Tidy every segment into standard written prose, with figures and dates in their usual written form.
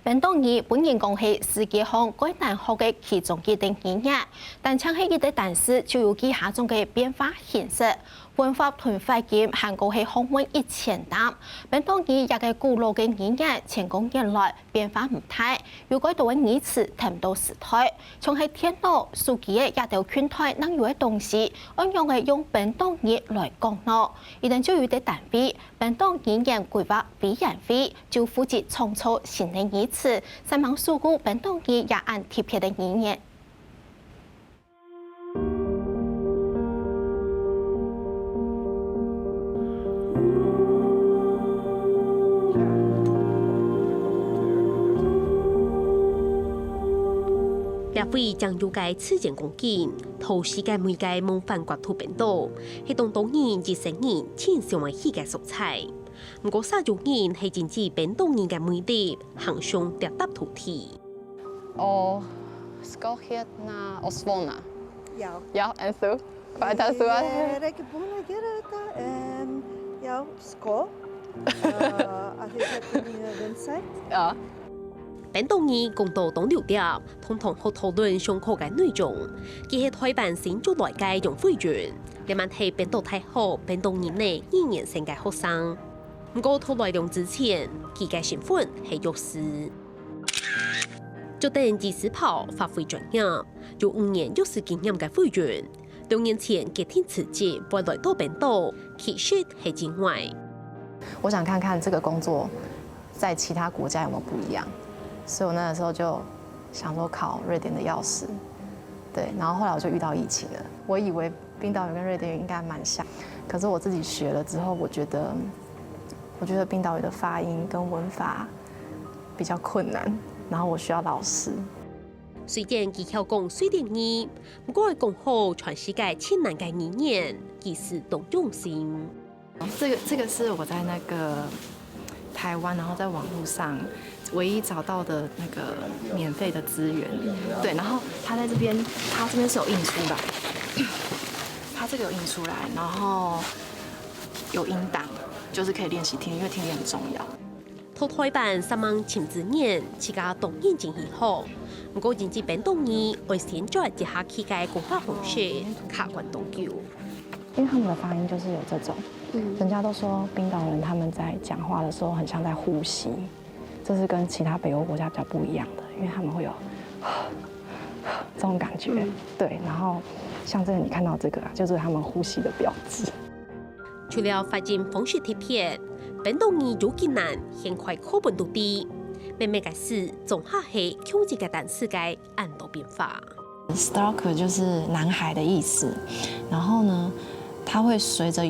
本岛语本人讲是世界上最难学的其中一种语言，但像係佢哋單詞就有以下種嘅變化形式。文化同環境韓國係學問一千擔，本島語也係古老嘅語言，千公年來變化唔大，有改多嘅語詞聽到時代，從係天道數據嘅也都圈台能有嘅東西，按樣係用本島語來講咯。一旦就有啲單位，本島語言規劃委員會就負責創造新嘅語詞，三忙數顧本島語也按貼片嘅語言。立會將有界次件公建，圖世界每界夢幻國土本島，係當島人熱成人千上為世界色彩。唔過沙族人係真正本島人嘅魅力，行上跌搭土地。Skal het na Osvona. Ja. Ja, en zo. Kwijt zo. Rijke bonen gerata en ja, sko. Als je het in de website. Ja. 本島語共到當了點，通常好討論上課嘅內容。佢係台灣新竹內界用會員，你問係本島大學本島語呢語言生嘅學生。唔過討內容之前，佢嘅身份係律師。就等技師跑發揮專業，有5年律師經驗嘅會員，2年前決定辭職，搬來到本島，其實係境外。我想看看這個工作在其他國家有沒有不一樣。所以我那個時候就想說考瑞典的藥師，對，然後後來我就遇到疫情了。我以為冰島語跟瑞典語應該蠻像，可是我自己學了之後，我覺得冰島語的發音跟文法比較困難，然後我需要老師。雖然佢曉講瑞典語，不過講好全世界千難嘅語言，其實都用心。這個是我在那個台灣，然後在網絡上唯一找到的那個免費的資源，對，然後它在這邊，它這邊是有印出來，它這個有印出來，然後有音檔，就是可以練習聽，因為聽力很重要。到台灣3萬千之年，自家當然真係好，不過認知本島語會先在一下期嘅講話方式卡關多久？因為他們的發音就是有這種，人家都說冰島人他們在講話的時候很像在呼吸。這是跟其他北歐國家比較不一樣的，因為他們會有這種感覺，對。然後像這個你看到這個啊，就是他們呼吸的標誌。除了發展方式貼片，本島語有艱難，很快課本都低。每個事總係係強制嘅單詞嘅按度變化。Stalker 就是男孩的意思，然後呢，它會隨着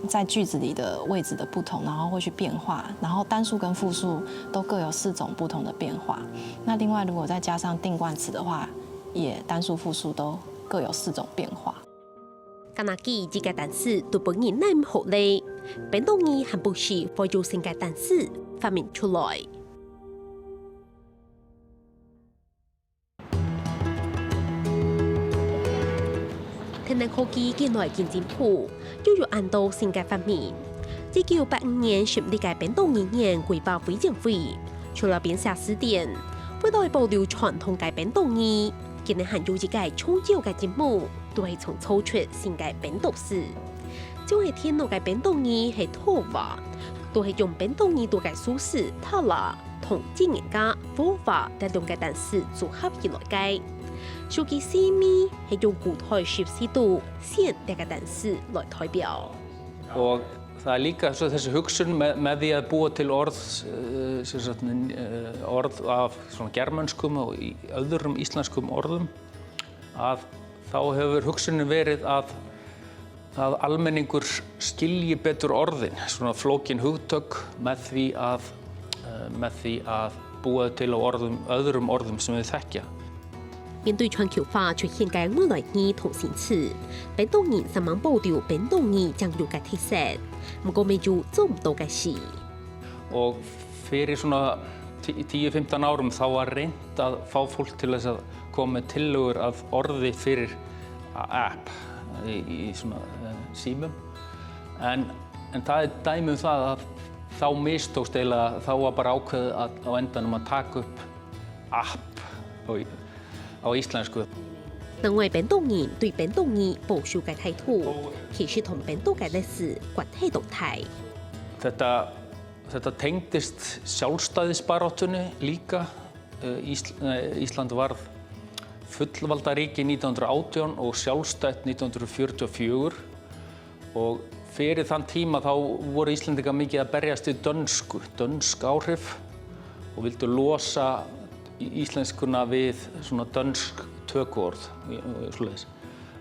在句子裡的位置的不同，然後會去變化，然後單數跟複數都各有4種不同的變化。那另外，如果再加上定冠詞的話，也單數複數都各有4種變化。加拿基這個單詞對本人難學咧，本島語還不是會有新嘅單詞發明出來。天然科技近來更進步，又有按到新嘅發明。1985年成立嘅本島語言規劃委員會，除了編寫詞典，為了保留傳統嘅本島語，今年還有一個重要嘅節目，都係從抽出新嘅本島詞。就係天路嘅本島語係拖話，都係用本島語做嘅數詞塔啦同經驗家方法嘅兩個單詞組合起來嘅。數據細密係用古台14度先這個單詞來代表。Og það líka svo þessi hugsun með því að búa til orð af svona germönskum og öðrum íslenskum orðum, að þá hefur hugsunin verið að almenningur skilji betur orðin, svona flókin hugtök með því að búa til á öðrum orðum sem við þekkja. 面對全球化出現嘅外來語同新詞，本島人三萬保留本島語將有嘅特色，不過未做做唔到嘅事。Og fyrir svona 10-15 árum þá var reynt að fá fólk til þess að koma með tillögur að orði fyrir app í svona símum. En það er dæmi það að þá mistókst eiginlega, þá var bara ákveðið á endanum að taka upp app á íslensku. 兩位本島人對本島語保守嘅態度，其實同本島嘅歷史關係動態。Þetta tengdist sjálfstæðisbaráttunni líka. Ísland varð fullvalda ríki 1918 og sjálfstætt 1944 og fyrir þann tíma þá voru Íslendingar mikið að berjast við dönsk áhrif og vildu losa íslenskuna við svona dönsk tökuorð, svoleiðis.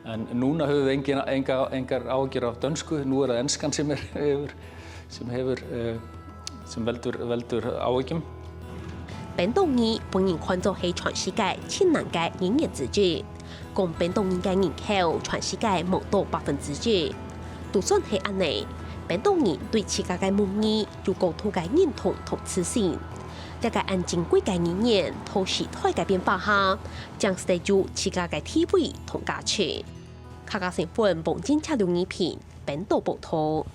En núna höfum við engar áhyggjur af dönsku, nú það enskan sem veldur áhyggjum. 本島語本人看作係全世界最難嘅語言之一，講本島語嘅人口全世界冇到1%。就算係安尼，本島人對自家嘅母語有高度嘅認同同自信。一個按珍貴嘅語言同時代嘅變化下，將實現自家嘅地位同價值。客家新聞報警車廖義平，本島報道。